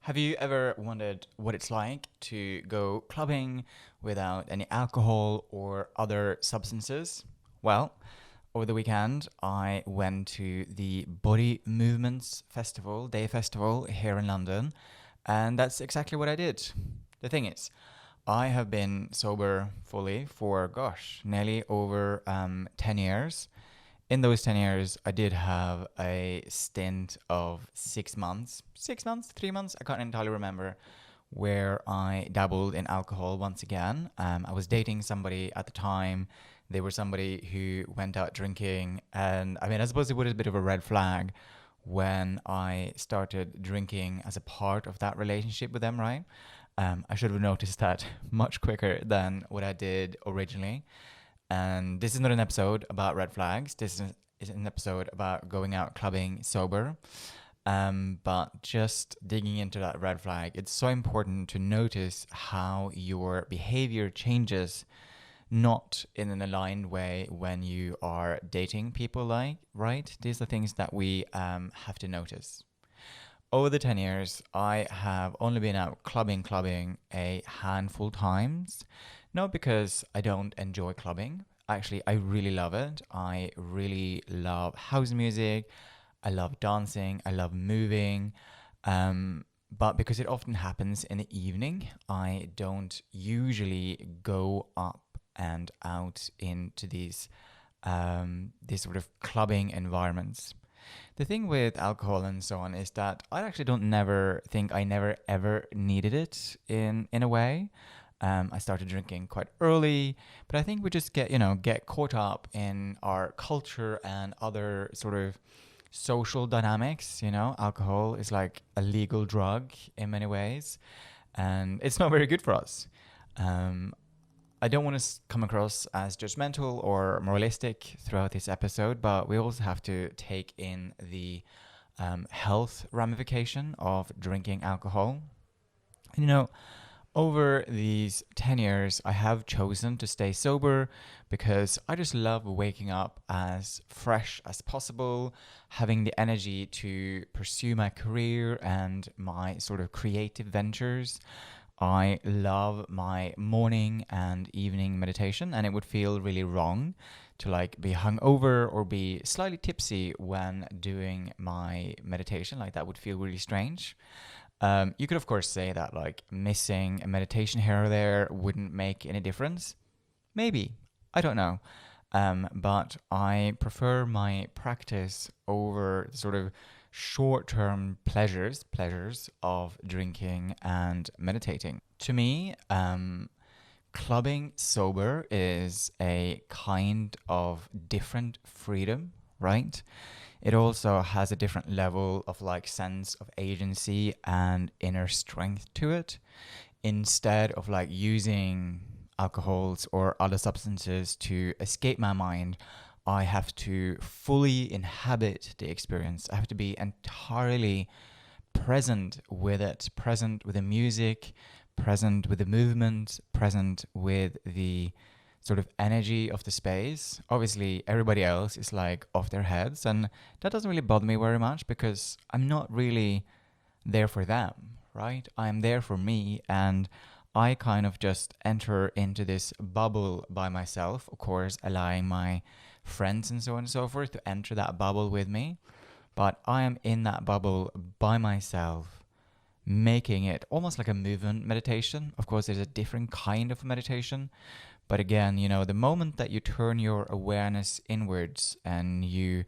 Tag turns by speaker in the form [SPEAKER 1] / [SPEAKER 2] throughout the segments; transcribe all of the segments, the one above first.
[SPEAKER 1] Have you ever wondered what it's like to go clubbing without any alcohol or other substances? Well, over the weekend, I went to the Body Movements Festival, Day Festival here in London, and that's exactly what I did. The thing is, I have been sober fully for, gosh, nearly over 10 years. In those 10 years, I did have a stint of 6 months, 6 months, 3 months, I can't entirely remember, where I dabbled in alcohol once again. I was dating somebody at the time. They were somebody who went out drinking. And I mean, I suppose it was a bit of a red flag when I started drinking as a part of that relationship with them, right? I should have noticed that much quicker than what I did originally. And this is not an episode about red flags. This is an episode about going out clubbing sober. But just digging into that red flag, it's so important to notice how your behavior changes, not in an aligned way when you are dating people, like, right? These are things that we have to notice. Over the 10 years, I have only been out clubbing a handful times. Not because I don't enjoy clubbing. Actually, I really love it. I really love house music. I love dancing. I love moving. But because it often happens in the evening, I don't usually go up and out into these sort of clubbing environments. The thing with alcohol and so on is that I actually don't never think I never ever needed it in a way. I started drinking quite early, but I think we just get caught up in our culture and other sort of social dynamics. Alcohol is like a legal drug in many ways, and it's not very good for us. Um, I don't want to come across as judgmental or moralistic throughout this episode, but we also have to take in the health ramification of drinking alcohol. And over these 10 years, I have chosen to stay sober because I just love waking up as fresh as possible, having the energy to pursue my career and my sort of creative ventures. I love my morning and evening meditation, and it would feel really wrong to like be hungover or be slightly tipsy when doing my meditation. Like that would feel really strange. You could, of course, say that like missing a meditation here or there wouldn't make any difference. Maybe. I don't know. But I prefer my practice over the sort of short-term pleasures of drinking and meditating. To me, clubbing sober is a kind of different freedom, right? It also has a different level of like sense of agency and inner strength to it. Instead of like using alcohols or other substances to escape my mind, I have to fully inhabit the experience. I have to be entirely present with it, present with the music, present with the movement, present with the sort of energy of the space. Obviously, everybody else is like off their heads, and that doesn't really bother me very much because I'm not really there for them, right? I'm there for me, and I kind of just enter into this bubble by myself, of course, allowing my friends and so on and so forth to enter that bubble with me. But I am in that bubble by myself, making it almost like a movement meditation. Of course, there's a different kind of meditation. But again, the moment that you turn your awareness inwards and you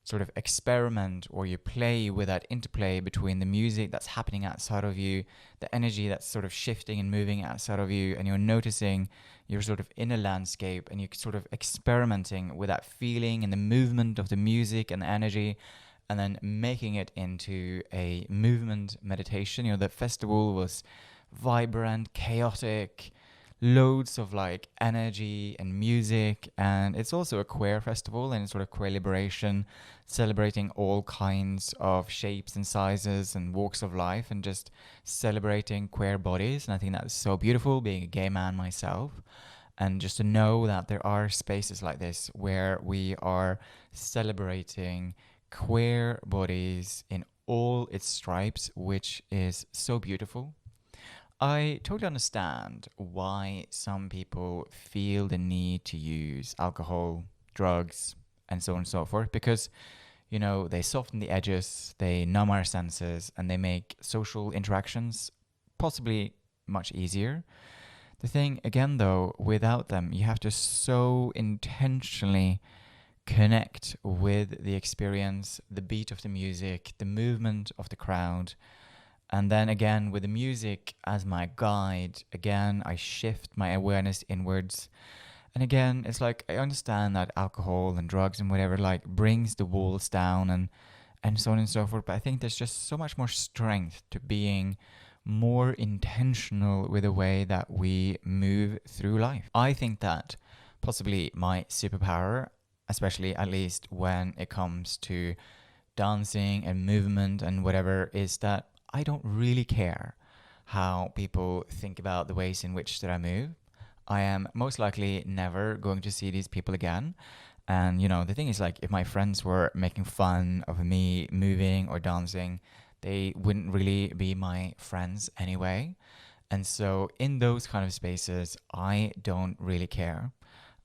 [SPEAKER 1] sort of experiment or you play with that interplay between the music that's happening outside of you, the energy that's sort of shifting and moving outside of you, and you're noticing your sort of inner landscape and you're sort of experimenting with that feeling and the movement of the music and the energy, and then making it into a movement meditation. The festival was vibrant, chaotic, loads of like energy and music, and it's also a queer festival and sort of queer liberation, celebrating all kinds of shapes and sizes and walks of life, and just celebrating queer bodies. And I think that's so beautiful, being a gay man myself, and just to know that there are spaces like this where we are celebrating queer bodies in all its stripes, which is so beautiful. I totally understand why some people feel the need to use alcohol, drugs, and so on and so forth, because, they soften the edges, they numb our senses, and they make social interactions possibly much easier. The thing, again, though, without them, you have to so intentionally connect with the experience, the beat of the music, the movement of the crowd. And then again, with the music as my guide, again, I shift my awareness inwards. And again, it's like I understand that alcohol and drugs and whatever like brings the walls down and so on and so forth. But I think there's just so much more strength to being more intentional with the way that we move through life. I think that possibly my superpower, especially at least when it comes to dancing and movement and whatever, is that I don't really care how people think about the ways in which that I move. I am most likely never going to see these people again. And the thing is, like, if my friends were making fun of me moving or dancing, they wouldn't really be my friends anyway. And so in those kind of spaces, I don't really care.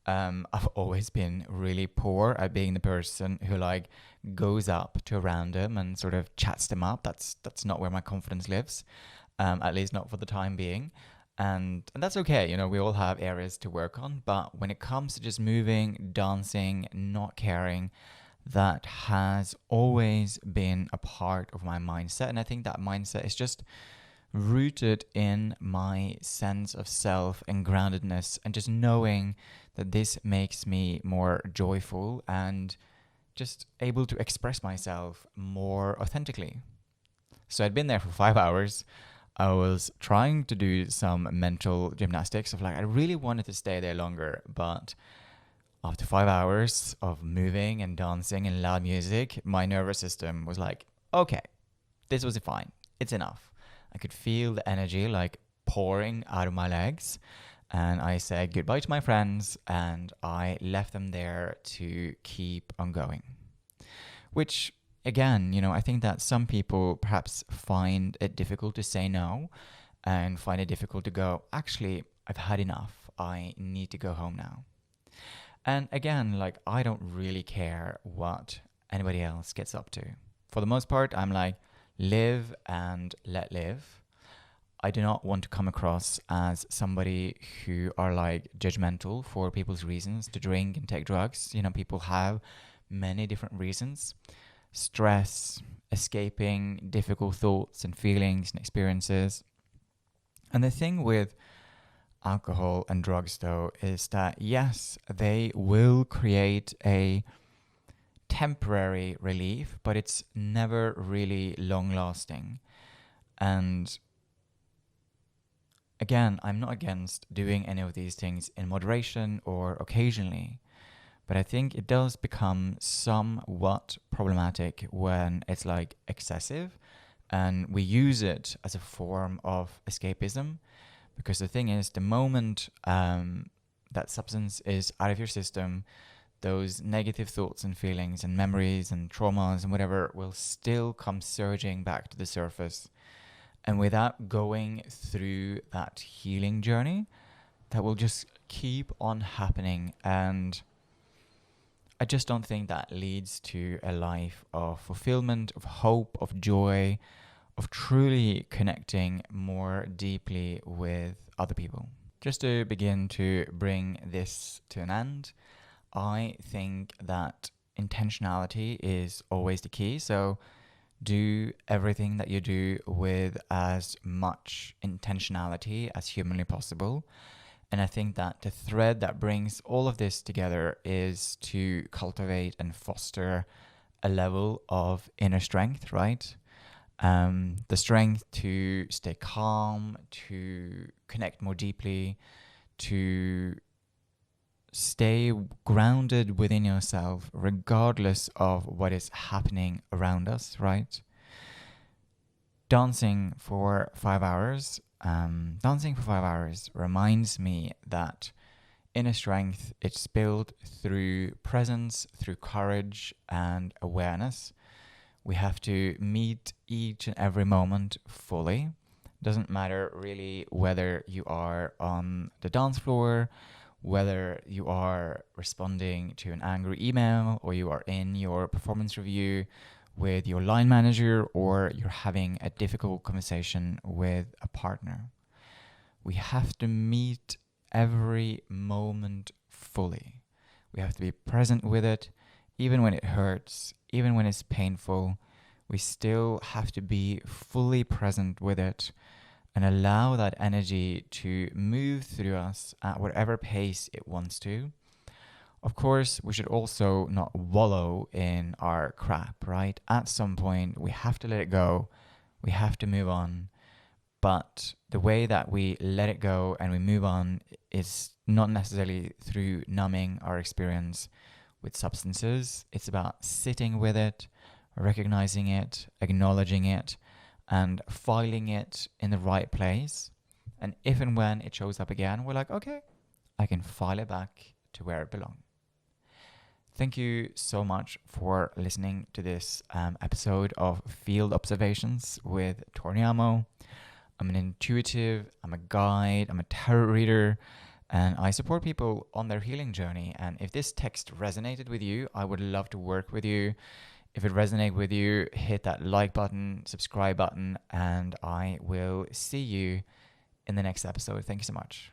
[SPEAKER 1] I've always been really poor at being the person who like goes up to a random and sort of chats them up. That's not where my confidence lives, at least not for the time being. And that's okay. We all have areas to work on. But when it comes to just moving, dancing, not caring, that has always been a part of my mindset. And I think that mindset is just rooted in my sense of self and groundedness and just knowing that this makes me more joyful and just able to express myself more authentically. So I'd been there for 5 hours. I was trying to do some mental gymnastics of like, I really wanted to stay there longer, but after 5 hours of moving and dancing and loud music, my nervous system was like, okay, this was fine. It's enough. I could feel the energy like pouring out of my legs. And I said goodbye to my friends and I left them there to keep on going. Which, again, I think that some people perhaps find it difficult to say no and find it difficult to go, actually, I've had enough. I need to go home now. And again, like, I don't really care what anybody else gets up to. For the most part, I'm like, live and let live. I do not want to come across as somebody who are like judgmental for people's reasons to drink and take drugs. People have many different reasons. Stress, escaping difficult thoughts and feelings and experiences. And the thing with alcohol and drugs, though, is that yes, they will create a temporary relief, but it's never really long lasting. And again, I'm not against doing any of these things in moderation or occasionally, but I think it does become somewhat problematic when it's like excessive and we use it as a form of escapism. Because the thing is, the moment that substance is out of your system, those negative thoughts and feelings and memories and traumas and whatever will still come surging back to the surface. And without going through that healing journey, that will just keep on happening. And I just don't think that leads to a life of fulfillment, of hope, of joy, of truly connecting more deeply with other people. Just to begin to bring this to an end, I think that intentionality is always the key. So do everything that you do with as much intentionality as humanly possible. And I think that the thread that brings all of this together is to cultivate and foster a level of inner strength, right? The strength to stay calm, to connect more deeply, to stay grounded within yourself, regardless of what is happening around us, right? Dancing for 5 hours. Dancing for 5 hours reminds me that inner strength, it's built through presence, through courage and awareness, We have to meet each and every moment fully. Doesn't matter really whether you are on the dance floor, whether you are responding to an angry email, or you are in your performance review with your line manager, or you're having a difficult conversation with a partner. We have to meet every moment fully. We have to be present with it, even when it hurts, even when it's painful. We still have to be fully present with it and allow that energy to move through us at whatever pace it wants to. Of course, we should also not wallow in our crap, right? At some point, we have to let it go. We have to move on. But the way that we let it go and we move on is not necessarily through numbing our experience with substances. It's about sitting with it, recognizing it, acknowledging it, and filing it in the right place. And if and when it shows up again, we're like, okay, I can file it back to where it belongs. Thank you so much for listening to this episode of Field Observations with Torniamo. I'm an intuitive, I'm a guide, I'm a tarot reader, and I support people on their healing journey. And if this text resonated with you, I would love to work with you. If it resonated with you, hit that like button, subscribe button, and I will see you in the next episode. Thank you so much.